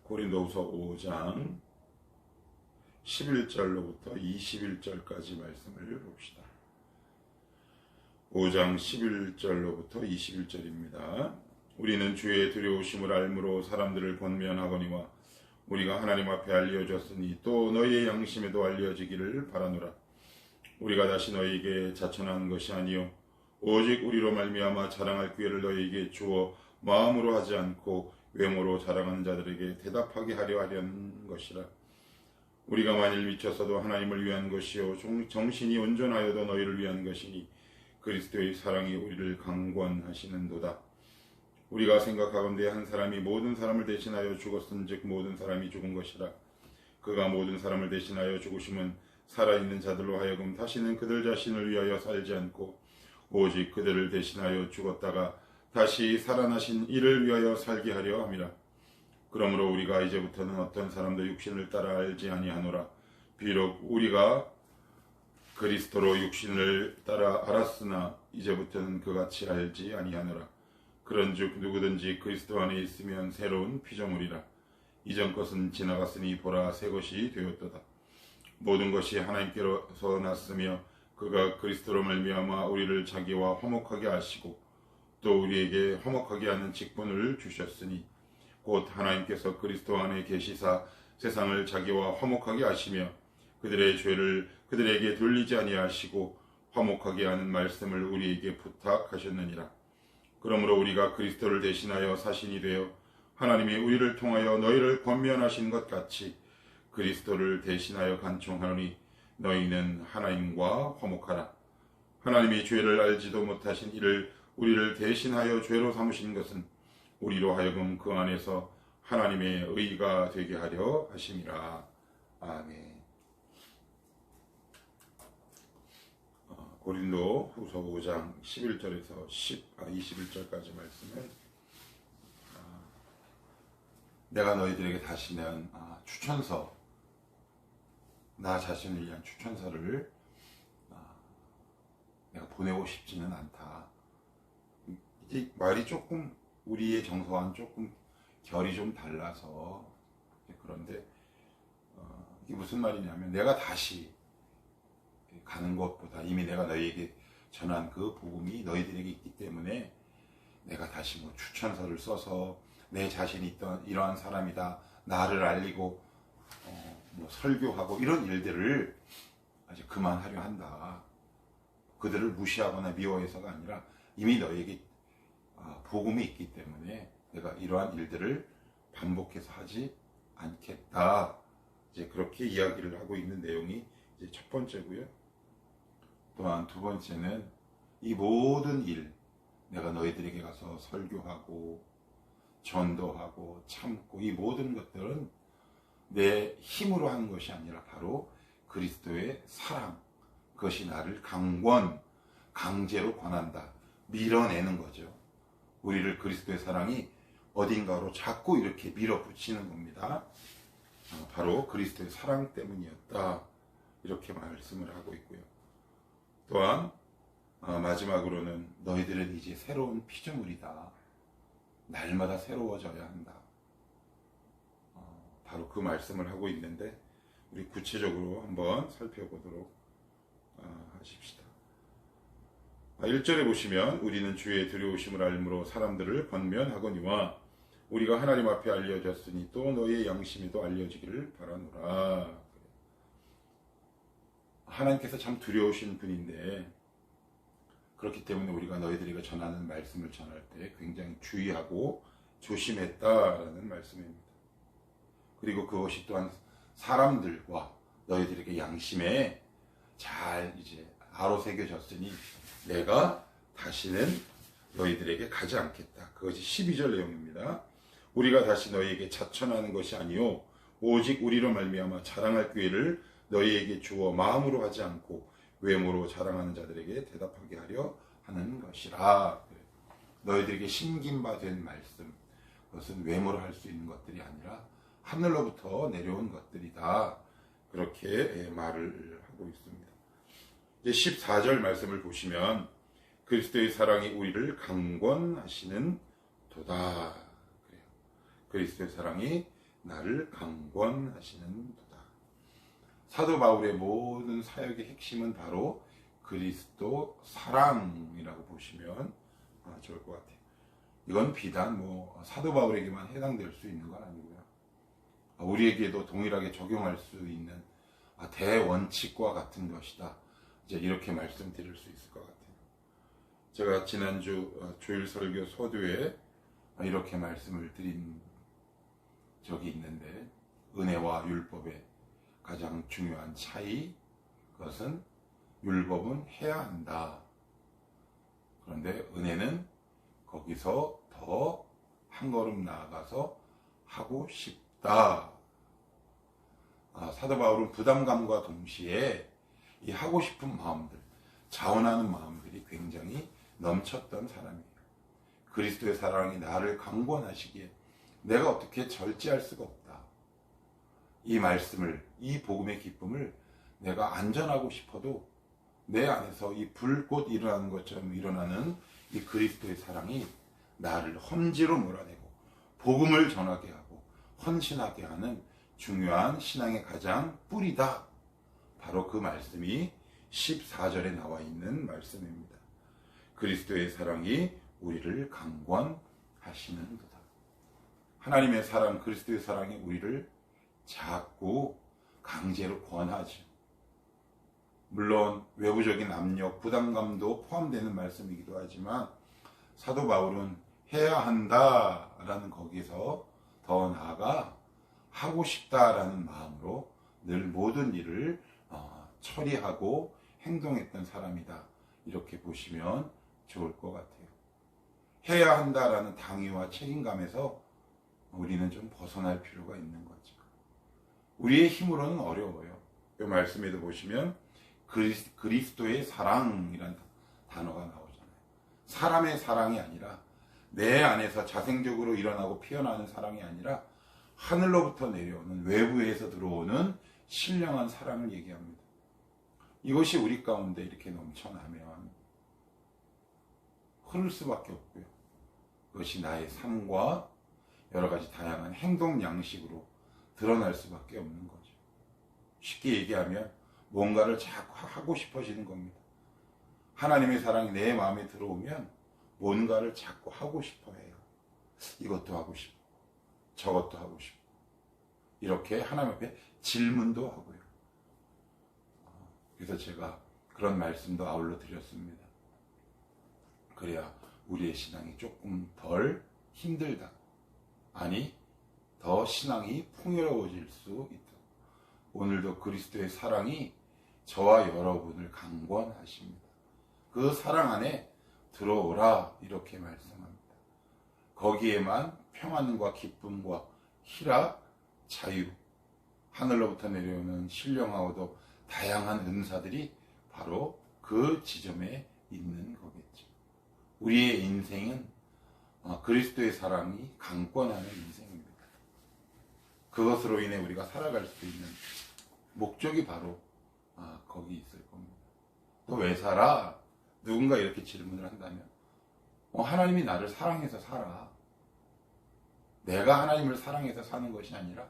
고린도후서 5장 11절로부터 21절까지 말씀을 봅시다. 5장 11절로부터 21절입니다. 우리는 주의 두려우심을 알므로 사람들을 권면하거니와 우리가 하나님 앞에 알려졌으니 또 너희의 양심에도 알려지기를 바라노라. 우리가 다시 너희에게 자천한 것이 아니요 오직 우리로 말미암아 자랑할 기회를 너희에게 주어 마음으로 하지 않고 외모로 자랑하는 자들에게 대답하게 하려 하려는 것이라. 우리가 만일 미쳤어도 하나님을 위한 것이요 정신이 온전하여도 너희를 위한 것이니 그리스도의 사랑이 우리를 강권하시는도다. 우리가 생각하건대 한 사람이 모든 사람을 대신하여 죽었은즉 모든 사람이 죽은 것이라. 그가 모든 사람을 대신하여 죽으심은 살아있는 자들로 하여금 다시는 그들 자신을 위하여 살지 않고 오직 그들을 대신하여 죽었다가 다시 살아나신 이를 위하여 살게 하려 함이라. 그러므로 우리가 이제부터는 어떤 사람도 육신을 따라 알지 아니하노라. 비록 우리가 그리스도로 육신을 따라 알았으나 이제부터는 그같이 알지 아니하노라. 그런즉 누구든지 그리스도 안에 있으면 새로운 피조물이라. 이전 것은 지나갔으니 보라 새 것이 되었도다. 모든 것이 하나님께로서 났으며 그가 그리스도로 말미암아 우리를 자기와 화목하게 하시고 또 우리에게 화목하게 하는 직분을 주셨으니 곧 하나님께서 그리스도 안에 계시사 세상을 자기와 화목하게 하시며 그들의 죄를 그들에게 돌리지 아니하시고 화목하게 하는 말씀을 우리에게 부탁하셨느니라. 그러므로 우리가 그리스도를 대신하여 사신이 되어 하나님이 우리를 통하여 너희를 권면하신 것 같이 그리스도를 대신하여 간청하노니 너희는 하나님과 화목하라. 하나님이 죄를 알지도 못하신 이를 우리를 대신하여 죄로 삼으신 것은 우리로 하여금 그 안에서 하나님의 의가 되게 하려 하심이라. 아멘. 고린도 후서 5장 11절에서 21절까지 말씀은 내가 너희들에게 다시 낸 추천서, 나 자신을 위한 추천서를 내가 보내고 싶지는 않다. 이제 말이 조금 우리의 정서와는 조금 결이 좀 달라서 그런데 이게 무슨 말이냐면 내가 다시 가는 것보다 이미 내가 너희에게 전한 그 복음이 너희들에게 있기 때문에 내가 다시 뭐 추천서를 써서 내 자신이 있던 이러한 사람이다 나를 알리고 뭐 설교하고 이런 일들을 아주 그만하려 한다. 그들을 무시하거나 미워해서가 아니라 이미 너희에게 복음이 있기 때문에 내가 이러한 일들을 반복해서 하지 않겠다. 이제 그렇게 이야기를 하고 있는 내용이 이제 첫 번째고요. 또한 두 번째는 이 모든 일, 내가 너희들에게 가서 설교하고 전도하고 참고 이 모든 것들은 내 힘으로 하는 것이 아니라 바로 그리스도의 사랑, 그것이 나를 강제로 권한다. 밀어내는 거죠. 우리를 그리스도의 사랑이 어딘가로 자꾸 이렇게 밀어붙이는 겁니다. 바로 그리스도의 사랑 때문이었다. 이렇게 말씀을 하고 있고요. 또한 마지막으로는 너희들은 이제 새로운 피조물이다. 날마다 새로워져야 한다. 바로 그 말씀을 하고 있는데 우리 구체적으로 한번 살펴보도록 하십시다. 1절에 보시면 우리는 주의 두려우심을 알므로 사람들을 권면하거니와 우리가 하나님 앞에 알려졌으니 또 너희의 양심에도 알려지기를 바라노라. 하나님께서 참 두려우신 분인데 그렇기 때문에 우리가 너희들에게 전하는 말씀을 전할 때 굉장히 주의하고 조심했다라는 말씀입니다. 그리고 그것이 또한 사람들과 너희들에게 양심에 잘 이제 아로새겨졌으니 내가 다시는 너희들에게 가지 않겠다. 그것이 12절 내용입니다. 우리가 다시 너희에게 자천하는 것이 아니요 오직 우리로 말미암아 자랑할 기회를 너희에게 주어 마음으로 하지 않고 외모로 자랑하는 자들에게 대답하게 하려 하는 것이라. 너희들에게 신김받은 말씀, 그것은 외모로 할 수 있는 것들이 아니라 하늘로부터 내려온 것들이다. 그렇게 말을 하고 있습니다. 이제 14절 말씀을 보시면 그리스도의 사랑이 우리를 강권하시는 도다. 그래요. 그리스도의 사랑이 나를 강권하시는도다. 사도 바울의 모든 사역의 핵심은 바로 그리스도 사랑이라고 보시면 좋을 것 같아요. 이건 비단 사도 바울에게만 해당될 수 있는 건 아니고요. 우리에게도 동일하게 적용할 수 있는 대원칙과 같은 것이다. 이제 이렇게 말씀드릴 수 있을 것 같아요. 제가 지난주 주일 설교 서두에 이렇게 말씀을 드린 적이 있는데, 은혜와 율법의 가장 중요한 차이, 그것은 율법은 해야 한다. 그런데 은혜는 거기서 더 한 걸음 나아가서 하고 싶다. 사도 바울은 부담감과 동시에 이 하고 싶은 마음들, 자원하는 마음들이 굉장히 넘쳤던 사람이에요. 그리스도의 사랑이 나를 강권하시기에 내가 어떻게 절제할 수가 없다. 이 말씀을, 이 복음의 기쁨을 내가 안전하고 싶어도 내 안에서 이 불꽃 일어나는 것처럼 일어나는 이 그리스도의 사랑이 나를 험지로 몰아내고 복음을 전하게 하고 헌신하게 하는 중요한 신앙의 가장 뿌리다. 바로 그 말씀이 14절에 나와 있는 말씀입니다. 그리스도의 사랑이 우리를 강권하시는도다. 하나님의 사랑, 그리스도의 사랑이 우리를 자꾸 강제로 권하죠. 물론 외부적인 압력, 부담감도 포함되는 말씀이기도 하지만 사도 바울은 해야 한다라는 거기서 더 나아가 하고 싶다라는 마음으로 늘 모든 일을 처리하고 행동했던 사람이다. 이렇게 보시면 좋을 것 같아요. 해야 한다라는 당위와 책임감에서 우리는 좀 벗어날 필요가 있는 거죠. 우리의 힘으로는 어려워요. 이 말씀에도 보시면 그리스도의 사랑이라는 단어가 나오잖아요. 사람의 사랑이 아니라 내 안에서 자생적으로 일어나고 피어나는 사랑이 아니라 하늘로부터 내려오는, 외부에서 들어오는 신령한 사랑을 얘기합니다. 이것이 우리 가운데 이렇게 넘쳐나면 흐를 수밖에 없고요. 그것이 나의 삶과 여러 가지 다양한 행동 양식으로 드러날 수밖에 없는 거죠. 쉽게 얘기하면 뭔가를 자꾸 하고 싶어지는 겁니다. 하나님의 사랑이 내 마음에 들어오면 뭔가를 자꾸 하고 싶어 해요. 이것도 하고 싶고 저것도 하고 싶고 이렇게 하나님 앞에 질문도 하고요. 그래서 제가 그런 말씀도 아울러 드렸습니다. 그래야 우리의 신앙이 조금 덜 힘들다. 아니, 더 신앙이 풍요로워질 수 있다. 오늘도 그리스도의 사랑이 저와 여러분을 강권하십니다. 그 사랑 안에 들어오라 이렇게 말씀합니다. 거기에만 평안과 기쁨과 희락, 자유, 하늘로부터 내려오는 신령하고도 다양한 은사들이 바로 그 지점에 있는 거겠죠. 우리의 인생은 그리스도의 사랑이 강권하는 인생입니다. 그것으로 인해 우리가 살아갈 수 있는 목적이 바로 거기 있을 겁니다. 너 왜 살아? 누군가 이렇게 질문을 한다면 하나님이 나를 사랑해서 살아. 내가 하나님을 사랑해서 사는 것이 아니라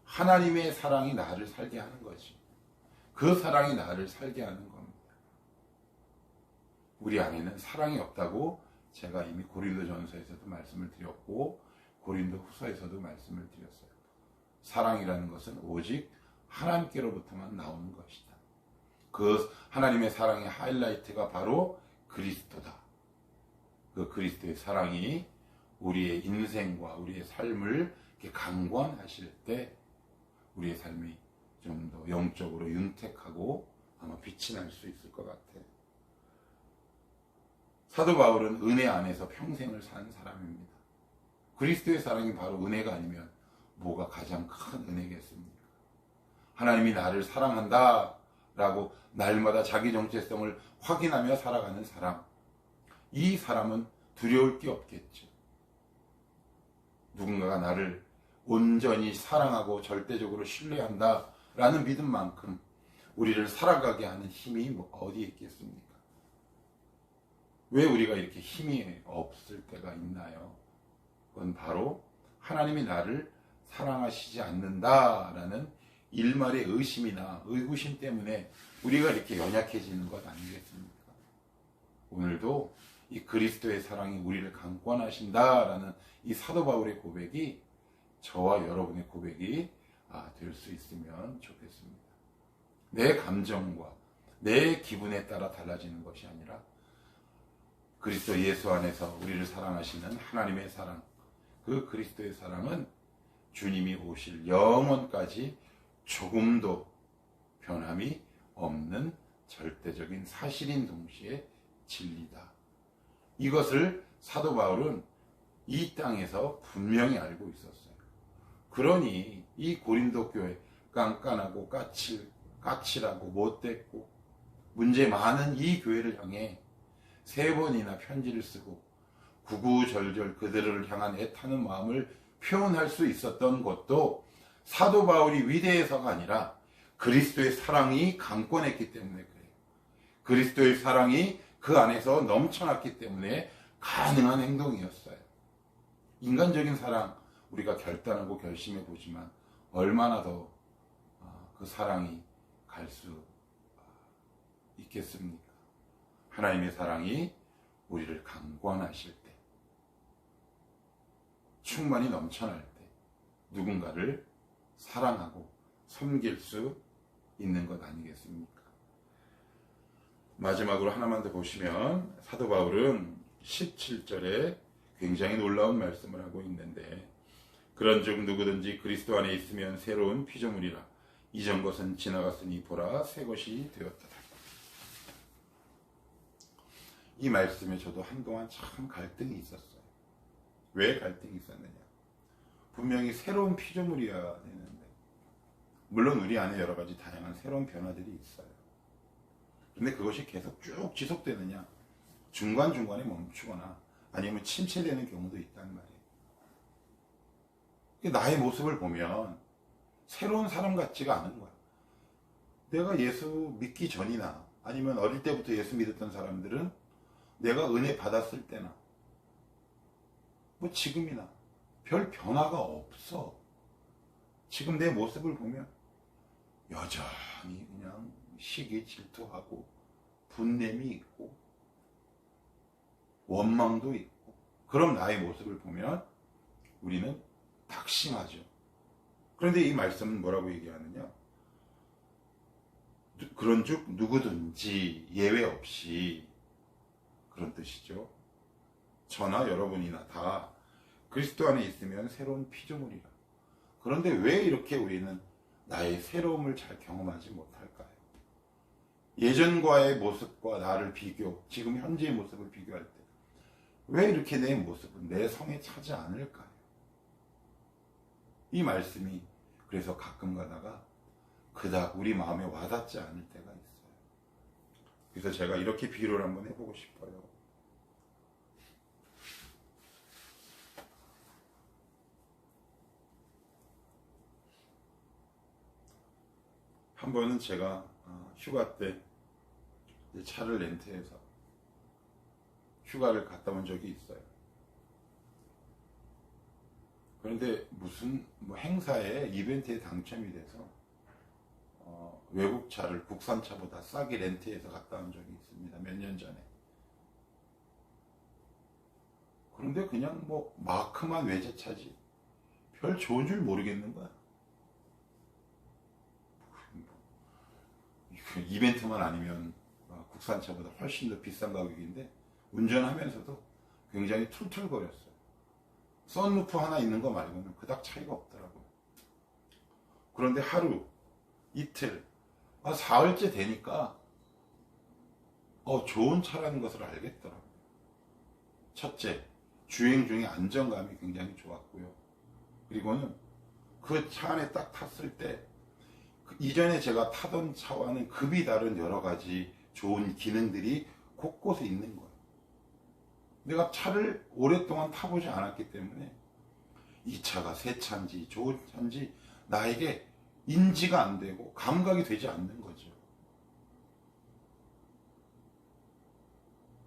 하나님의 사랑이 나를 살게 하는 거지. 그 사랑이 나를 살게 하는 겁니다. 우리 안에는 사랑이 없다고 제가 이미 고린도전서에서도 말씀을 드렸고 고린도 후서에서도 말씀을 드렸어요. 사랑이라는 것은 오직 하나님께로부터만 나오는 것이다. 그 하나님의 사랑의 하이라이트가 바로 그리스도다. 그 그리스도의 사랑이 우리의 인생과 우리의 삶을 이렇게 강권하실 때 우리의 삶이 좀 더 영적으로 윤택하고 아마 빛이 날 수 있을 것 같아요. 사도 바울은 은혜 안에서 평생을 산 사람입니다. 그리스도의 사랑이 바로 은혜가 아니면 뭐가 가장 큰 은혜겠습니까? 하나님이 나를 사랑한다 라고 날마다 자기 정체성을 확인하며 살아가는 사람, 이 사람은 두려울 게 없겠죠. 누군가가 나를 온전히 사랑하고 절대적으로 신뢰한다 라는 믿음만큼 우리를 살아가게 하는 힘이 어디에 있겠습니까? 왜 우리가 이렇게 힘이 없을 때가 있나요? 그건 바로 하나님이 나를 사랑하시지 않는다라는 일말의 의심이나 의구심 때문에 우리가 이렇게 연약해지는 것 아니겠습니까? 오늘도 이 그리스도의 사랑이 우리를 강권하신다라는 이 사도 바울의 고백이 저와 여러분의 고백이 될 수 있으면 좋겠습니다. 내 감정과 내 기분에 따라 달라지는 것이 아니라 그리스도 예수 안에서 우리를 사랑하시는 하나님의 사랑, 그 그리스도의 사랑은 주님이 오실 영원까지 조금도 변함이 없는 절대적인 사실인 동시에 진리다. 이것을 사도 바울은 이 땅에서 분명히 알고 있었어요. 그러니 이 고린도 교회 깐깐하고 까칠하고 못됐고 문제 많은 이 교회를 향해 3번이나 편지를 쓰고 구구절절 그들을 향한 애타는 마음을 표현할 수 있었던 것도 사도 바울이 위대해서가 아니라 그리스도의 사랑이 강권했기 때문에 그래요. 그리스도의 사랑이 그 안에서 넘쳐났기 때문에 가능한 행동이었어요. 인간적인 사랑 우리가 결단하고 결심해 보지만 얼마나 더 그 사랑이 갈 수 있겠습니까? 하나님의 사랑이 우리를 강권하실 때, 충만히 넘쳐날 때 누군가를 사랑하고 섬길 수 있는 것 아니겠습니까? 마지막으로 하나만 더 보시면 사도 바울은 17절에 굉장히 놀라운 말씀을 하고 있는데, 그런즉 누구든지 그리스도 안에 있으면 새로운 피조물이라 이전 것은 지나갔으니 보라 새 것이 되었다. 이 말씀에 저도 한동안 참 갈등이 있었어요. 왜 갈등이 있었느냐? 분명히 새로운 피조물이어야 되는데, 물론 우리 안에 여러 가지 다양한 새로운 변화들이 있어요. 근데 그것이 계속 쭉 지속되느냐, 중간중간에 멈추거나 아니면 침체되는 경우도 있단 말이에요. 나의 모습을 보면 새로운 사람 같지가 않은 거야. 내가 예수 믿기 전이나 아니면 어릴 때부터 예수 믿었던 사람들은 내가 은혜 받았을 때나 뭐 지금이나 별 변화가 없어. 지금 내 모습을 보면 여전히 그냥 시기 질투하고 분냄이 있고 원망도 있고, 그런 나의 모습을 보면 우리는 낙심하죠. 그런데 이 말씀은 뭐라고 얘기하느냐? 그런즉 누구든지 예외 없이, 그런 뜻이죠. 저나 여러분이나 다 그리스도 안에 있으면 새로운 피조물이라. 그런데 왜 이렇게 우리는 나의 새로움을 잘 경험하지 못할까요? 예전과의 모습과 나를 지금 현재의 모습을 비교할 때 왜 이렇게 내 모습은 내 성에 차지 않을까요? 이 말씀이 그래서 가끔 가다가 그닥 우리 마음에 와닿지 않을 때가 있어요. 그래서 제가 이렇게 비유를 한번 해보고 싶어요. 한 번은 제가 휴가 때 차를 렌트해서 휴가를 갔다 온 적이 있어요. 그런데 무슨 행사에 이벤트에 당첨이 돼서 외국 차를 국산 차보다 싸게 렌트해서 갔다 온 적이 있습니다. 몇 년 전에. 그런데 그냥 마크만 외제차지 별 좋은 줄 모르겠는 거야. 이벤트만 아니면 국산 차보다 훨씬 더 비싼 가격인데 운전하면서도 굉장히 툴툴거렸어요. 썬루프 하나 있는 거 말고는 그닥 차이가 없더라고요. 그런데 하루, 이틀, 사흘째 되니까 좋은 차라는 것을 알겠더라고요. 첫째, 주행 중에 안정감이 굉장히 좋았고요. 그리고는 그 차 안에 딱 탔을 때 이전에 제가 타던 차와는 급이 다른 여러 가지 좋은 기능들이 곳곳에 있는 거예요. 내가 차를 오랫동안 타보지 않았기 때문에 이 차가 새 차인지 좋은 차인지 나에게 인지가 안 되고 감각이 되지 않는 거죠.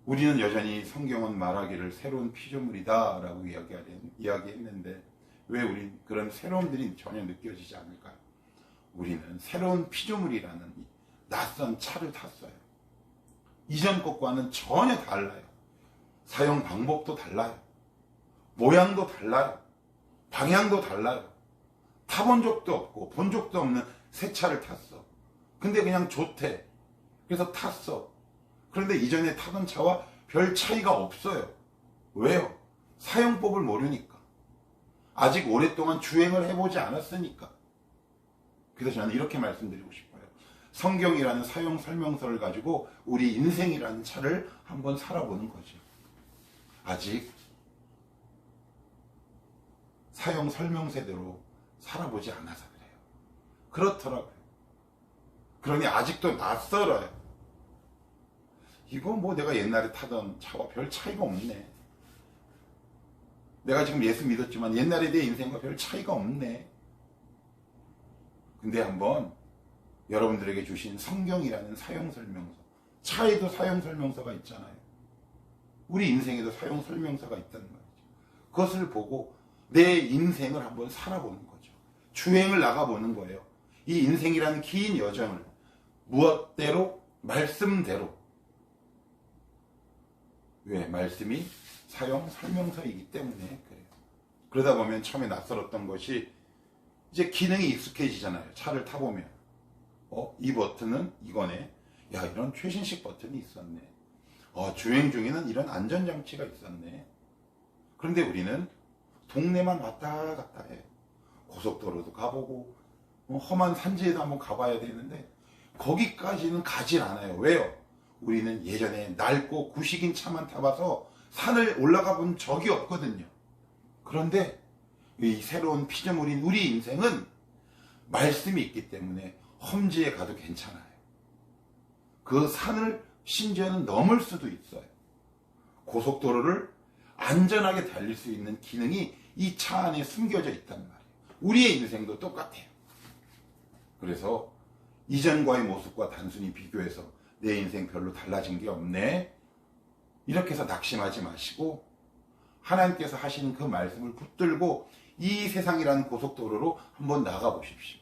우리는 여전히 성경은 말하기를 새로운 피조물이다 라고 이야기했는데, 왜 우린 그런 새로움들이 전혀 느껴지지 않을까요? 우리는 새로운 피조물이라는 이 낯선 차를 탔어요. 이전 것과는 전혀 달라요. 사용 방법도 달라요. 모양도 달라요. 방향도 달라요. 타본 적도 없고 본 적도 없는 새 차를 탔어. 근데 그냥 좋대. 그래서 탔어. 그런데 이전에 타던 차와 별 차이가 없어요. 왜요? 사용법을 모르니까. 아직 오랫동안 주행을 해보지 않았으니까. 그래서 저는 이렇게 말씀드리고 싶어요. 성경이라는 사용 설명서를 가지고 우리 인생이라는 차를 한번 살아보는 거죠. 아직 사용 설명서대로 살아보지 않아서 그래요. 그렇더라고요. 그러니 아직도 낯설어요. 이거 뭐 내가 옛날에 타던 차와 별 차이가 없네. 내가 지금 예수 믿었지만 옛날에 내 인생과 별 차이가 없네. 근데 한번 여러분들에게 주신 성경이라는 사용설명서, 차에도 사용설명서가 있잖아요. 우리 인생에도 사용설명서가 있단 말이죠. 그것을 보고 내 인생을 한번 살아보는 거죠. 주행을 나가보는 거예요. 이 인생이라는 긴 여정을 무엇대로? 말씀대로. 왜? 말씀이 사용설명서이기 때문에 그래요. 그러다 보면 처음에 낯설었던 것이 이제 기능이 익숙해지잖아요. 차를 타보면. 이 버튼은 이거네. 야, 이런 최신식 버튼이 있었네. 주행 중에는 이런 안전장치가 있었네. 그런데 우리는 동네만 왔다 갔다 해요. 고속도로도 가보고 험한 산지에도 한번 가봐야 되는데 거기까지는 가질 않아요. 왜요? 우리는 예전에 낡고 구식인 차만 타봐서 산을 올라가 본 적이 없거든요. 그런데 이 새로운 피조물인 우리 인생은 말씀이 있기 때문에 험지에 가도 괜찮아요. 그 산을 심지어는 넘을 수도 있어요. 고속도로를 안전하게 달릴 수 있는 기능이 이 차 안에 숨겨져 있단 말이에요. 우리의 인생도 똑같아요. 그래서 이전과의 모습과 단순히 비교해서 내 인생 별로 달라진 게 없네. 이렇게 해서 낙심하지 마시고 하나님께서 하시는 그 말씀을 붙들고 이 세상이라는 고속도로로 한번 나가보십시오.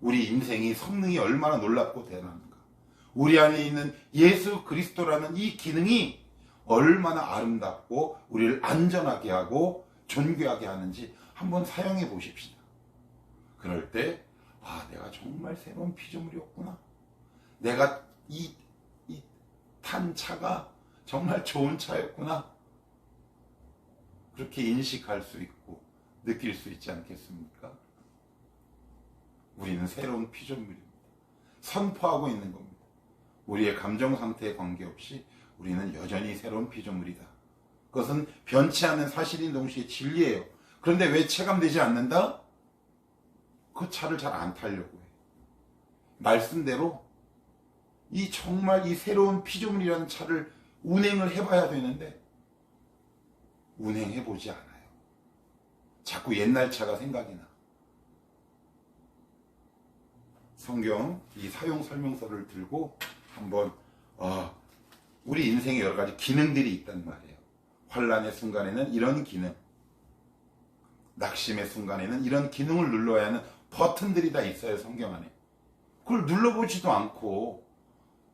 우리 인생이 성능이 얼마나 놀랍고 대단한가. 우리 안에 있는 예수 그리스도라는 이 기능이 얼마나 아름답고 우리를 안전하게 하고 존귀하게 하는지 한번 사용해 보십시다. 그럴 때 내가 정말 새로운 피조물이었구나. 내가 이 탄 차가 정말 좋은 차였구나. 그렇게 인식할 수 있고 느낄 수 있지 않겠습니까? 우리는 새로운 피조물입니다. 선포하고 있는 겁니다. 우리의 감정 상태에 관계없이 우리는 여전히 새로운 피조물이다. 그것은 변치 않는 사실인 동시에 진리예요. 그런데 왜 체감되지 않는다? 그 차를 잘 안 타려고 해요. 말씀대로 정말 이 새로운 피조물이라는 차를 운행을 해봐야 되는데 운행해보지 않아요. 자꾸 옛날 차가 생각이 나. 성경 이 사용 설명서를 들고 한번 우리 인생에 여러 가지 기능들이 있단 말이에요. 환난의 순간에는 이런 기능, 낙심의 순간에는 이런 기능을 눌러야 하는 버튼들이 다 있어요. 성경 안에. 그걸 눌러보지도 않고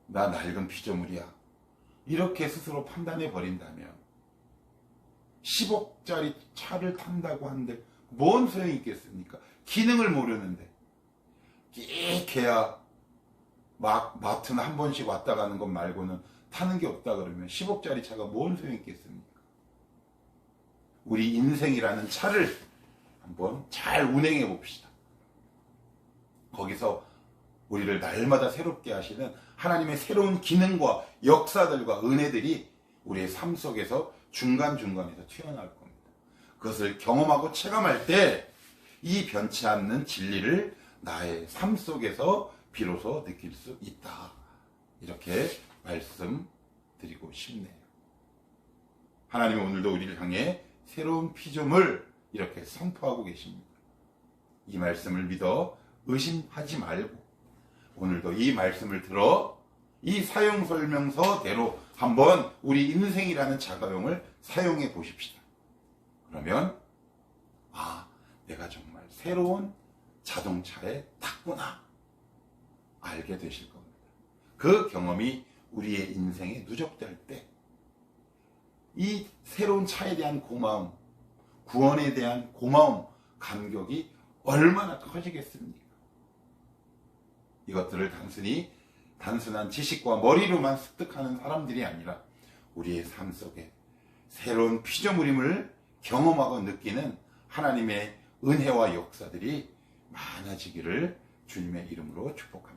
나 낡은 피조물이야 이렇게 스스로 판단해 버린다면 10억짜리 차를 탄다고 하는데 뭔 소용이 있겠습니까? 기능을 모르는데 끼케야 막 마트는 한 번씩 왔다 가는 것 말고는 타는 게 없다 그러면 10억짜리 차가 뭔 소용이 있겠습니까? 우리 인생이라는 차를 한번 잘 운행해 봅시다. 거기서 우리를 날마다 새롭게 하시는 하나님의 새로운 기능과 역사들과 은혜들이 우리의 삶 속에서 중간중간에서 튀어나올 겁니다. 그것을 경험하고 체감할 때 이 변치 않는 진리를 나의 삶 속에서 비로소 느낄 수 있다. 이렇게 말씀드리고 싶네요. 하나님은 오늘도 우리를 향해 새로운 피조물 이렇게 선포하고 계십니다. 이 말씀을 믿어 의심하지 말고 오늘도 이 말씀을 들어 이 사용설명서대로 한번 우리 인생이라는 자가용을 사용해 보십시다. 그러면 내가 정말 새로운 자동차에 탔구나 알게 되실 겁니다. 그 경험이 우리의 인생에 누적될 때 이 새로운 차에 대한 고마움, 구원에 대한 고마움, 감격이 얼마나 커지겠습니까? 이것들을 단순한 지식과 머리로만 습득하는 사람들이 아니라 우리의 삶 속에 새로운 피조물임을 경험하고 느끼는 하나님의 은혜와 역사들이 많아지기를 주님의 이름으로 축복합니다.